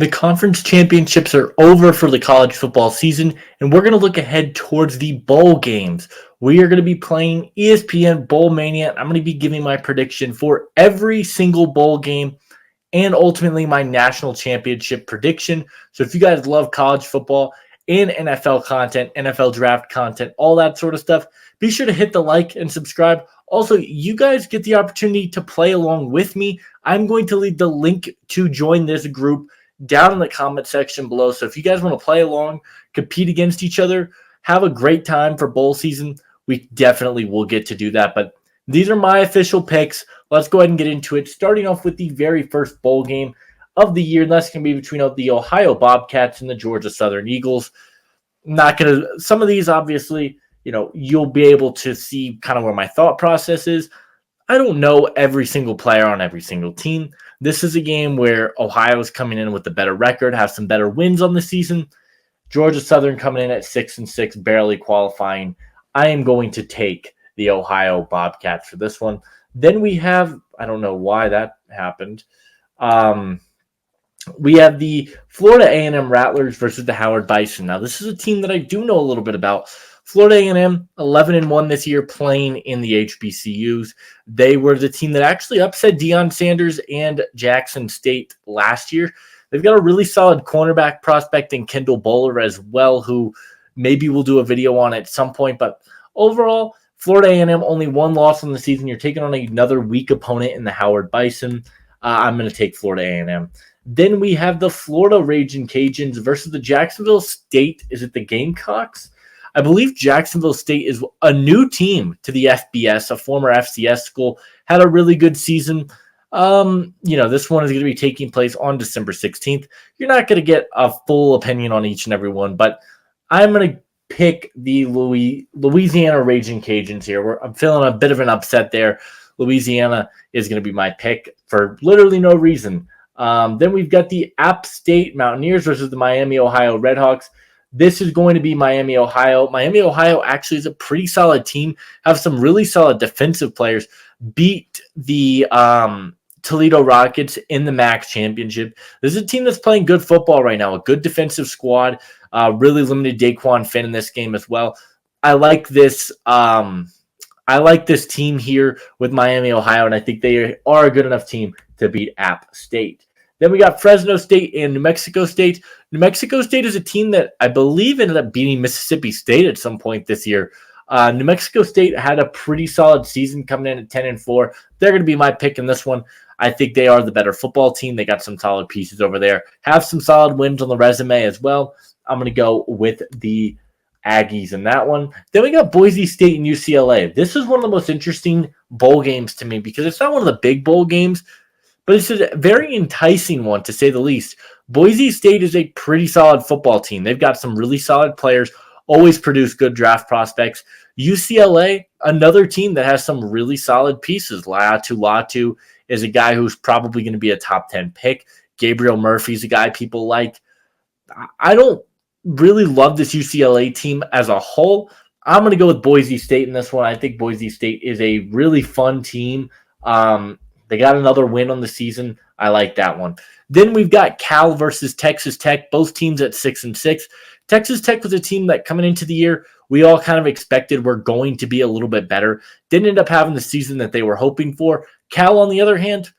The conference championships are over for the college football season, and we're going to look ahead towards the bowl games. We are going to be playing ESPN Bowlmania. I'm going to be giving my prediction for every single bowl game and ultimately my national championship prediction. So if you guys love college football and NFL content, NFL draft content, all that sort of stuff, be sure to hit the like and subscribe. Also, you guys get the opportunity to play along with me. I'm going to leave the link to join this group down in the comment section below. So if you guys want to play along, compete against each other, have a great time for bowl season, we definitely will get to do that. But these are my official picks. Let's go ahead and get into it. Starting off with the very first bowl game of the year. And that's going to be between the Ohio Bobcats and the Georgia Southern Eagles. Some of these, obviously, you'll be able to see kind of where my thought process is. I don't know every single player on every single team. This is a game where Ohio is coming in with a better record, have some better wins on the season. Georgia Southern coming in at 6-6, barely qualifying. I am going to take the Ohio Bobcats for this one. Then we have, I don't know why that happened. We have the Florida A&M Rattlers versus the Howard Bison. Now, this is a team that I do know a little bit about. Florida A&M, 11-1 this year, playing in the HBCUs. They were the team that actually upset Deion Sanders and Jackson State last year. They've got a really solid cornerback prospect in Kendall Bowler as well, who maybe we'll do a video on at some point. But overall, Florida A&M only one loss on the season. You're taking on another weak opponent in the Howard Bison. I'm going to take Florida A&M. Then we have the Florida Ragin' Cajuns versus the Jacksonville State. Is it the Gamecocks? I believe Jacksonville State is a new team to the FBS, a former FCS school. Had a really good season. This one is going to be taking place on December 16th. You're not going to get a full opinion on each and every one, but I'm going to pick the Louisiana Ragin' Cajuns here. I'm feeling a bit of an upset there. Louisiana is going to be my pick for literally no reason. Then we've got the App State Mountaineers versus the Miami, Ohio Redhawks. This is going to be Miami, Ohio. Miami, Ohio actually is a pretty solid team, have some really solid defensive players, beat the Toledo Rockets in the MAC championship. This is a team that's playing good football right now, a good defensive squad, really limited Daquan Finn in this game as well. I like this team here with Miami, Ohio, and I think they are a good enough team to beat App State. Then we got Fresno State and New Mexico State. New Mexico State is a team that I believe ended up beating Mississippi State at some point this year. New Mexico State had a pretty solid season coming in at 10-4. They're going to be my pick in this one. I think they are the better football team. They got some solid pieces over there. Have some solid wins on the resume as well. I'm going to go with the Aggies in that one. Then we got Boise State and UCLA. This is one of the most interesting bowl games to me because it's not one of the big bowl games, but it's a very enticing one, to say the least. Boise State is a pretty solid football team. They've got some really solid players, always produce good draft prospects. UCLA, another team that has some really solid pieces. Latu is a guy who's probably going to be a top 10 pick. Gabriel Murphy's a guy people like. I don't really love this UCLA team as a whole. I'm going to go with Boise State in this one. I think Boise State is a really fun team. They got another win on the season. I like that one. Then we've got Cal versus Texas Tech, both teams at 6-6. Texas Tech was a team that coming into the year, we all kind of expected were going to be a little bit better. Didn't end up having the season that they were hoping for. Cal, on the other hand,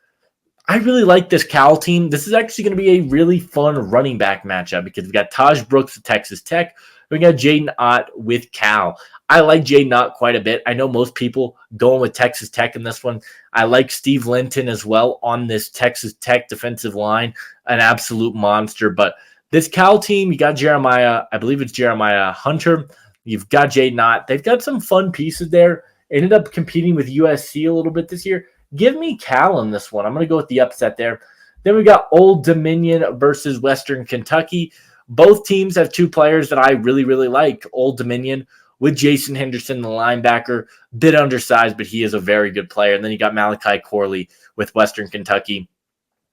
I really like this Cal team. This is actually going to be a really fun running back matchup because we've got Taj Brooks at Texas Tech. We got Jaden Ott with Cal. I like Jaden Ott quite a bit. I know most people going with Texas Tech in this one. I like Steve Linton as well on this Texas Tech defensive line, an absolute monster. But this Cal team, you got Jeremiah, I believe it's Jeremiah Hunter. You've got Jaden Ott. They've got some fun pieces there. Ended up competing with USC a little bit this year. Give me Cal in this one. I'm going to go with the upset there. Then we got Old Dominion versus Western Kentucky. Both teams have two players that I really, really like. Old Dominion with Jason Henderson, the linebacker, bit undersized, but he is a very good player. And then you got Malachi Corley with Western Kentucky.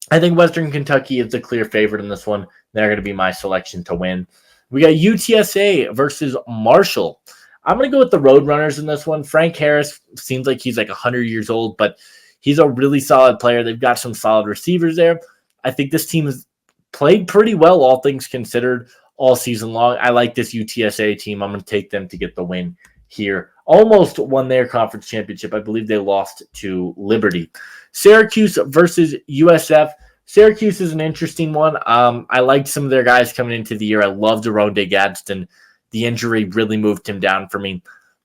I think Western Kentucky is the clear favorite in this one. They're going to be my selection to win. We got UTSA versus Marshall. I'm going to go with the Roadrunners in this one. Frank Harris seems like he's like 100 years old, but he's a really solid player. They've got some solid receivers there. I think this team is played pretty well, all things considered, all season long. I like this UTSA team. I'm going to take them to get the win here. Almost won their conference championship. I believe they lost to Liberty. Syracuse versus USF. Syracuse is an interesting one. I liked some of their guys coming into the year. I loved Deronde Gadsden. The injury really moved him down for me.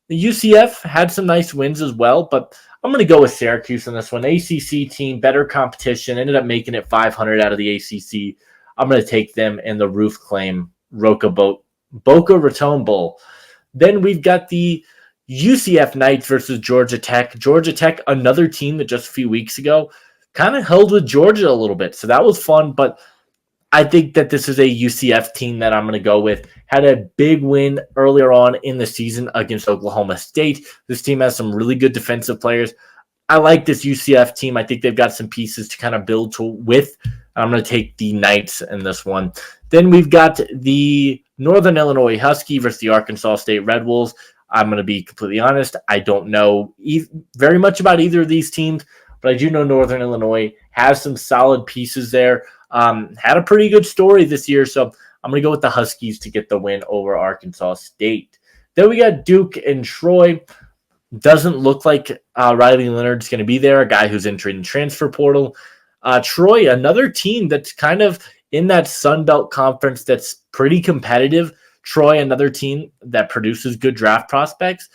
The UCF had some nice wins as well, but I'm going to go with Syracuse on this one. ACC team, better competition, ended up making it 500 out of the ACC. I'm going to take them in the Roof Claim Boca Raton Bowl. Then we've got the UCF Knights versus Georgia Tech. Georgia Tech, another team that just a few weeks ago kind of held with Georgia a little bit. So that was fun, but I think that this is a UCF team that I'm going to go with. Had a big win earlier on in the season against Oklahoma State. This team has some really good defensive players. I like this UCF team. I think they've got some pieces to kind of build with. I'm going to take the Knights in this one. Then we've got the Northern Illinois Husky versus the Arkansas State Red Wolves. I'm going to be completely honest. I don't know very much about either of these teams, but I do know Northern Illinois has some solid pieces there. Had a pretty good story this year, so I'm going to go with the Huskies to get the win over Arkansas State. Then we got Duke and Troy. Doesn't look like Riley Leonard's going to be there, a guy who's entering the transfer portal. Troy, another team that's kind of in that Sun Belt conference that's pretty competitive. Troy, another team that produces good draft prospects.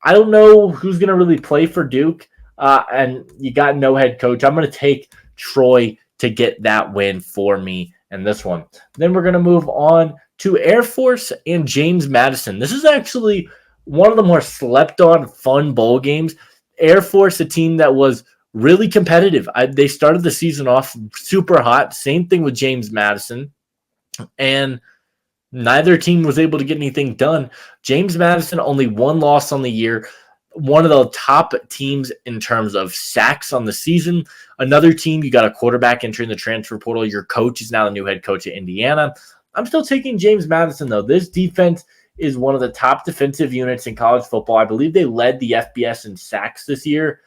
I don't know who's going to really play for Duke, and you got no head coach. I'm going to take Troy to get that win for me in this one. Then we're going to move on to Air Force and James Madison. This is actually one of the more slept-on, fun bowl games. Air Force, a team that was really competitive. They started the season off super hot. Same thing with James Madison. And neither team was able to get anything done. James Madison, only one loss on the year. One of the top teams in terms of sacks on the season. Another team, you got a quarterback entering the transfer portal. Your coach is now the new head coach at Indiana. I'm still taking James Madison, though. This defense is one of the top defensive units in college football. I believe they led the FBS in sacks this year.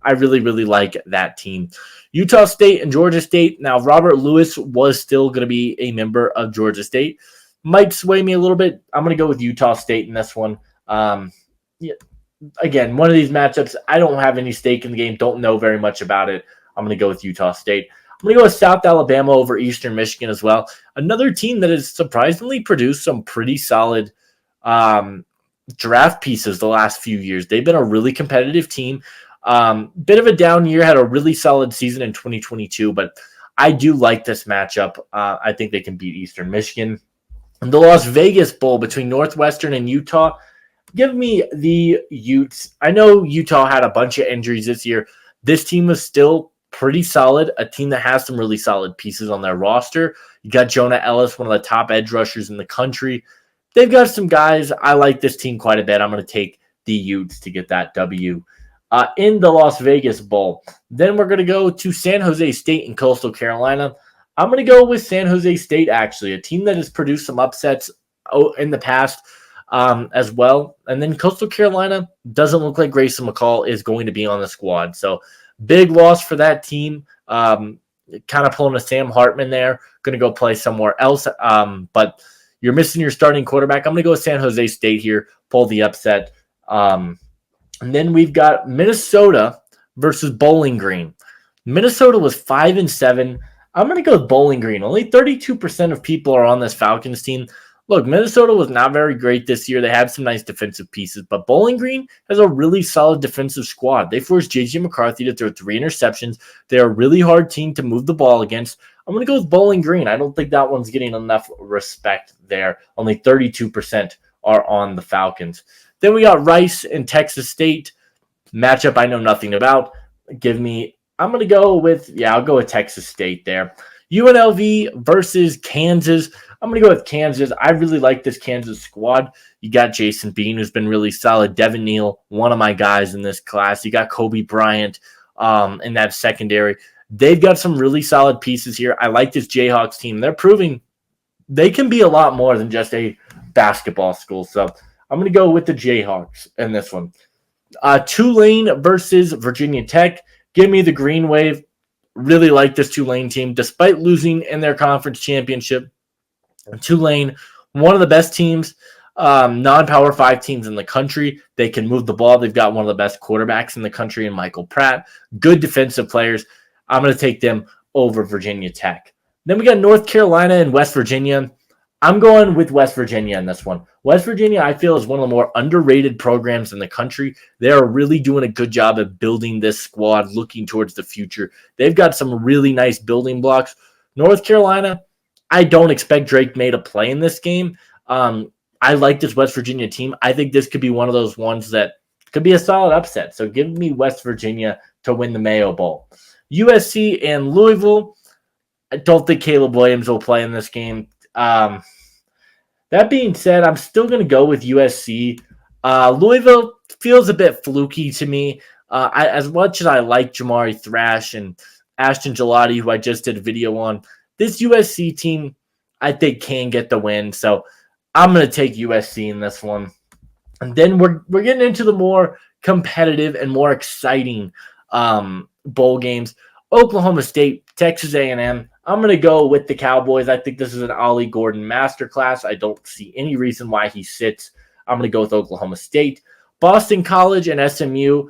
I really, really like that team. Utah State and Georgia State. Now, Robert Lewis was still going to be a member of Georgia State. Might sway me a little bit. I'm going to go with Utah State in this one. Again, one of these matchups, I don't have any stake in the game. Don't know very much about it. I'm going to go with Utah State. I'm going to go with South Alabama over Eastern Michigan as well. Another team that has surprisingly produced some pretty solid draft pieces the last few years. They've been a really competitive team. Bit of a down year, had a really solid season in 2022, but I do like this matchup. I think they can beat Eastern Michigan. And the Las Vegas Bowl between Northwestern and Utah. Give me the Utes. I know Utah had a bunch of injuries this year. This team is still pretty solid, a team that has some really solid pieces on their roster. You got Jonah Ellis, one of the top edge rushers in the country. They've got some guys. I like this team quite a bit. I'm going to take the Utes to get that W in the Las Vegas Bowl. Then we're going to go to San Jose State and Coastal Carolina. I'm going to go with San Jose State, actually, a team that has produced some upsets in the past as well. And then Coastal Carolina doesn't look like Grayson McCall is going to be on the squad. So big loss for that team. Kind of pulling a Sam Hartman there. Going to go play somewhere else. But you're missing your starting quarterback. I'm going to go with San Jose State here. Pull the upset. And then we've got Minnesota versus Bowling Green. Minnesota was 5-7. I'm going to go with Bowling Green. Only 32% of people are on this Falcons team. Look, Minnesota was not very great this year. They had some nice defensive pieces, but Bowling Green has a really solid defensive squad. They forced J.J. McCarthy to throw 3 interceptions. They're a really hard team to move the ball against. I'm going to go with Bowling Green. I don't think that one's getting enough respect there. Only 32% are on the Falcons. Then we got Rice and Texas State. Matchup I know nothing about. I'm going to go with, I'll go with Texas State there. UNLV versus Kansas. I'm going to go with Kansas. I really like this Kansas squad. You got Jason Bean, who's been really solid. Devin Neal, one of my guys in this class. You got Kobe Bryant in that secondary. They've got some really solid pieces here. I like this Jayhawks team. They're proving they can be a lot more than just a basketball school. So I'm going to go with the Jayhawks in this one. Tulane versus Virginia Tech. Give me the Green Wave. Really like this Tulane team. Despite losing in their conference championship, Tulane, one of the best teams, non-power 5 teams in the country. They can move the ball. They've got one of the best quarterbacks in the country in Michael Pratt. Good defensive players. I'm going to take them over Virginia Tech. Then we got North Carolina and West Virginia. I'm going with West Virginia in this one. West Virginia, I feel, is one of the more underrated programs in the country. They are really doing a good job of building this squad, looking towards the future. They've got some really nice building blocks. North Carolina, I don't expect Drake May to play in this game. I like this West Virginia team. I think this could be one of those ones that could be a solid upset. So give me West Virginia to win the Mayo Bowl. USC and Louisville, I don't think Caleb Williams will play in this game. That being said, I'm still going to go with USC. Louisville feels a bit fluky to me. As much as I like Jamari Thrash and Ashton Gelati, who I just did a video on, this USC team, I think, can get the win. So I'm going to take USC in this one. And then we're getting into the more competitive and more exciting bowl games. Oklahoma State, Texas A&M. I'm going to go with the Cowboys. I think this is an Ollie Gordon masterclass. I don't see any reason why he sits. I'm going to go with Oklahoma State. Boston College and SMU.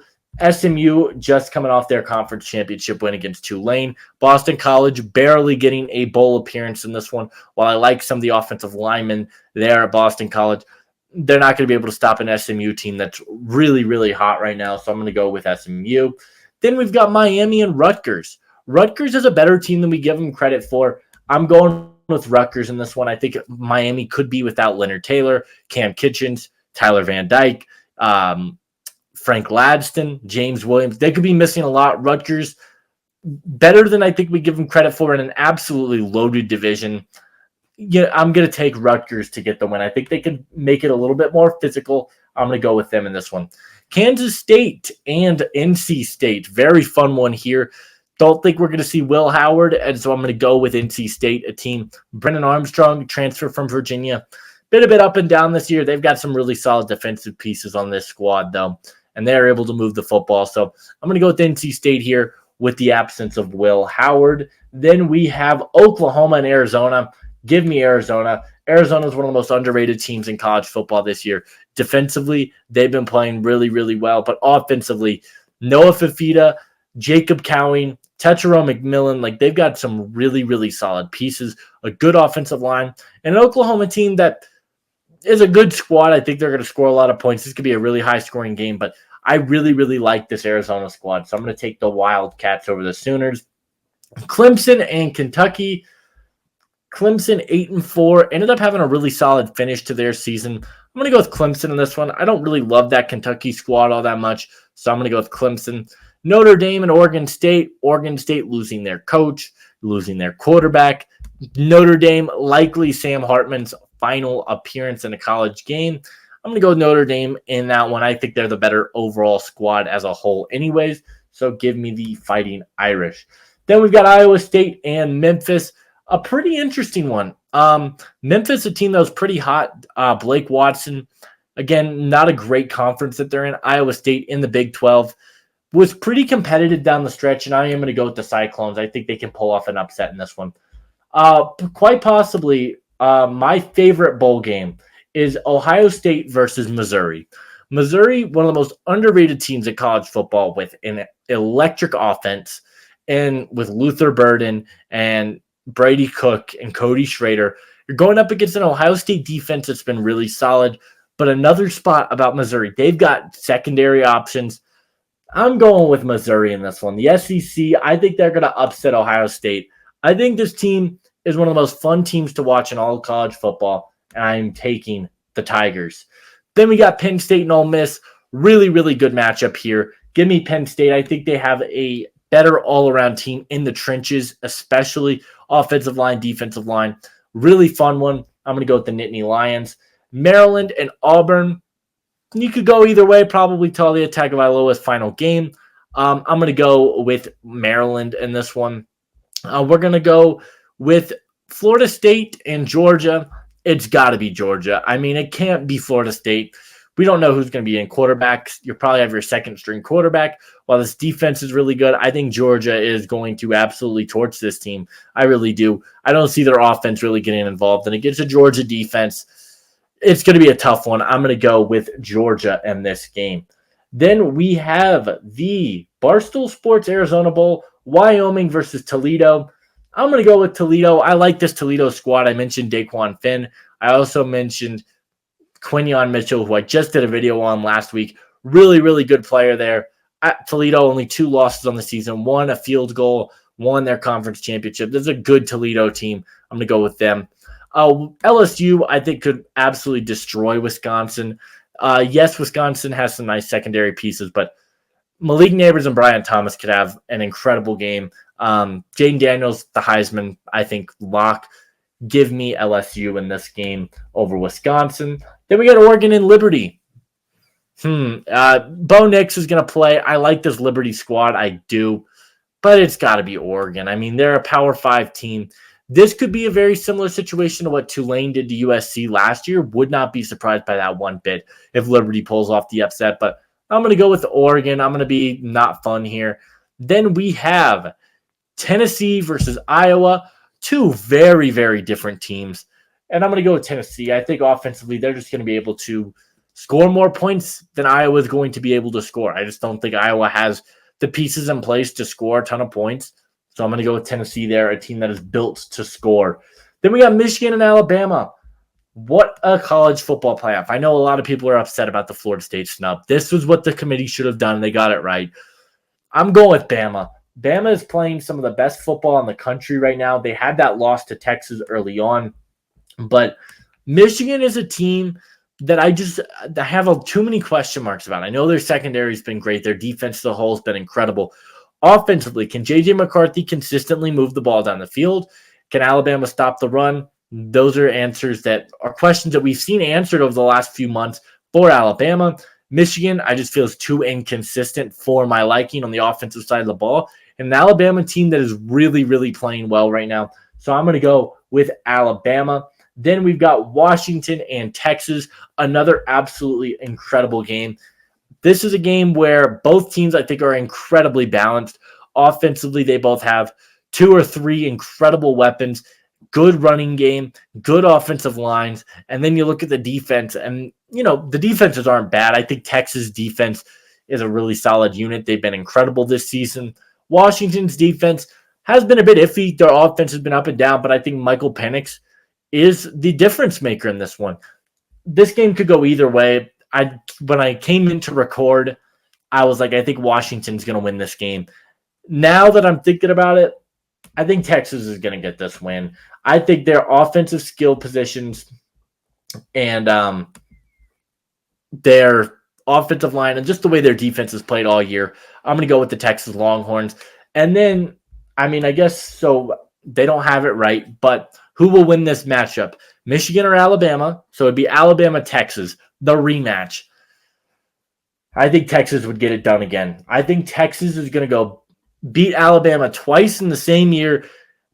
SMU just coming off their conference championship win against Tulane. Boston College barely getting a bowl appearance in this one. While I like some of the offensive linemen there at Boston College, they're not going to be able to stop an SMU team that's really, really hot right now. So I'm going to go with SMU. Then we've got Miami and Rutgers. Rutgers is a better team than we give them credit for. I'm going with Rutgers in this one. I think Miami could be without Leonard Taylor, Cam Kitchens, Tyler Van Dyke, Frank Ladson, James Williams. They could be missing a lot. Rutgers, better than I think we give them credit for in an absolutely loaded division. Yeah, I'm going to take Rutgers to get the win. I think they could make it a little bit more physical. I'm going to go with them in this one. Kansas State and NC State. Very fun one here. Don't think we're going to see Will Howard, and so I'm going to go with NC State, a team. Brennan Armstrong, transfer from Virginia. Been a bit up and down this year. They've got some really solid defensive pieces on this squad, though, and they're able to move the football. So I'm going to go with NC State here with the absence of Will Howard. Then we have Oklahoma and Arizona. Give me Arizona. Arizona is one of the most underrated teams in college football this year. Defensively, they've been playing really, really well, but offensively, Noah Fifita, Jacob Cowing, Tetero McMillan, like they've got some really, really solid pieces, a good offensive line, and an Oklahoma team that is a good squad. I think they're going to score a lot of points. This could be a really high-scoring game, but I really, really like this Arizona squad, so I'm going to take the Wildcats over the Sooners. Clemson and Kentucky. Clemson 8-4, ended up having a really solid finish to their season. I'm going to go with Clemson in this one. I don't really love that Kentucky squad all that much, so I'm going to go with Clemson. Notre Dame and Oregon State. Oregon State losing their coach, losing their quarterback. Notre Dame, likely Sam Hartman's final appearance in a college game. I'm going to go with Notre Dame in that one. I think they're the better overall squad as a whole anyways, so give me the Fighting Irish. Then we've got Iowa State and Memphis. A pretty interesting one. Memphis, a team that was pretty hot. Blake Watson, again, not a great conference that they're in. Iowa State in the Big 12 was pretty competitive down the stretch, and I am going to go with the Cyclones. I think they can pull off an upset in this one. Quite possibly, my favorite bowl game is Ohio State versus Missouri. Missouri, one of the most underrated teams in college football with an electric offense, and with Luther Burden and Brady Cook and Cody Schrader. You're going up against an Ohio State defense that's been really solid, but another spot about Missouri, they've got secondary options. I'm going with Missouri in this one. The SEC, I think they're going to upset Ohio State. I think this team is one of the most fun teams to watch in all of college football, and I'm taking the Tigers. Then we got Penn State and Ole Miss. Really, really good matchup here. Give me Penn State. I think they have a better all-around team in the trenches, especially offensive line, defensive line. Really fun one. I'm going to go with the Nittany Lions. Maryland and Auburn. You could go either way, probably Talia Tagovailoa's final game. I'm going to go with Maryland in this one. We're going to go with Florida State and Georgia. It's got to be Georgia. I mean, it can't be Florida State. We don't know who's going to be in quarterbacks. You'll probably have your second string quarterback. While this defense is really good, I think Georgia is going to absolutely torch this team. I really do. I don't see their offense really getting involved. And against a Georgia defense, it's going to be a tough one. I'm going to go with Georgia in this game. Then we have the Barstool Sports Arizona Bowl, Wyoming versus Toledo. I'm going to go with Toledo. I like this Toledo squad. I mentioned Daquan Finn. I also mentioned Quinyon Mitchell, who I just did a video on last week. Really, really good player there. At Toledo, only 2 losses on the season, 1 a field goal, 1 their conference championship. This is a good Toledo team. I'm going to go with them. LSU, I think, could absolutely destroy Wisconsin. Yes, Wisconsin has some nice secondary pieces, but Malik Neighbors and Brian Thomas could have an incredible game. Jaden Daniels, the Heisman, I think, lock. Give me LSU in this game over Wisconsin. Then we got Oregon and Liberty. Bo Nix is going to play. I like this Liberty squad. I do. But it's got to be Oregon. I mean, they're a Power 5 team. This could be a very similar situation to what Tulane did to USC last year. Would not be surprised by that one bit if Liberty pulls off the upset. But I'm going to go with Oregon. I'm going to be not fun here. Then we have Tennessee versus Iowa. 2 very, very different teams. And I'm going to go with Tennessee. I think offensively, they're just going to be able to score more points than Iowa is going to be able to score. I just don't think Iowa has the pieces in place to score a ton of points. So I'm going to go with Tennessee there, a team that is built to score. Then we got Michigan and Alabama. What a college football playoff. I know a lot of people are upset about the Florida State snub. This was what the committee should have done. They got it right. I'm going with Bama. Bama is playing some of the best football in the country right now. They had that loss to Texas early on. But Michigan is a team that I have too many question marks about. I know their secondary has been great. Their defense as a whole has been incredible. Offensively, can J.J. McCarthy consistently move the ball down the field? Can Alabama stop the run? Those are answers that are questions that we've seen answered over the last few months for Alabama. Michigan, I just feel is too inconsistent for my liking on the offensive side of the ball. And an Alabama team that is really, really playing well right now. So I'm going to go with Alabama. Then we've got Washington and Texas, another absolutely incredible game. This is a game where both teams, I think, are incredibly balanced. Offensively, they both have 2 or 3 incredible weapons, good running game, good offensive lines. And then you look at the defense, and, the defenses aren't bad. I think Texas defense is a really solid unit. They've been incredible this season. Washington's defense has been a bit iffy. Their offense has been up and down, but I think Michael Penix is the difference maker in this one. This game could go either way. When I came in to record, I was like, I think Washington's going to win this game. Now that I'm thinking about it, I think Texas is going to get this win. I think their offensive skill positions and their offensive line and just the way their defense has played all year, I'm going to go with the Texas Longhorns. And then, I guess so they don't have it right, but who will win this matchup? Michigan or Alabama? So it'd be Alabama-Texas, the rematch. I think Texas would get it done again. I think Texas is going to go beat Alabama twice in the same year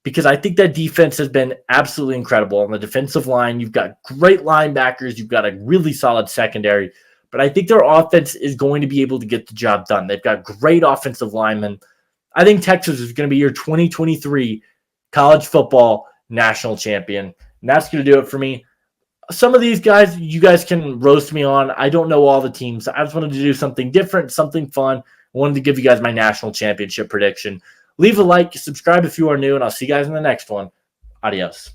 because I think that defense has been absolutely incredible. On the defensive line, you've got great linebackers. You've got a really solid secondary. But I think their offense is going to be able to get the job done. They've got great offensive linemen. I think Texas is going to be your 2023 college football national champion. And that's going to do it for me. Some of these guys, you guys can roast me on. I don't know all the teams. I just wanted to do something different, something fun. I wanted to give you guys my national championship prediction. Leave a like, subscribe if you are new, and I'll see you guys in the next one. Adios.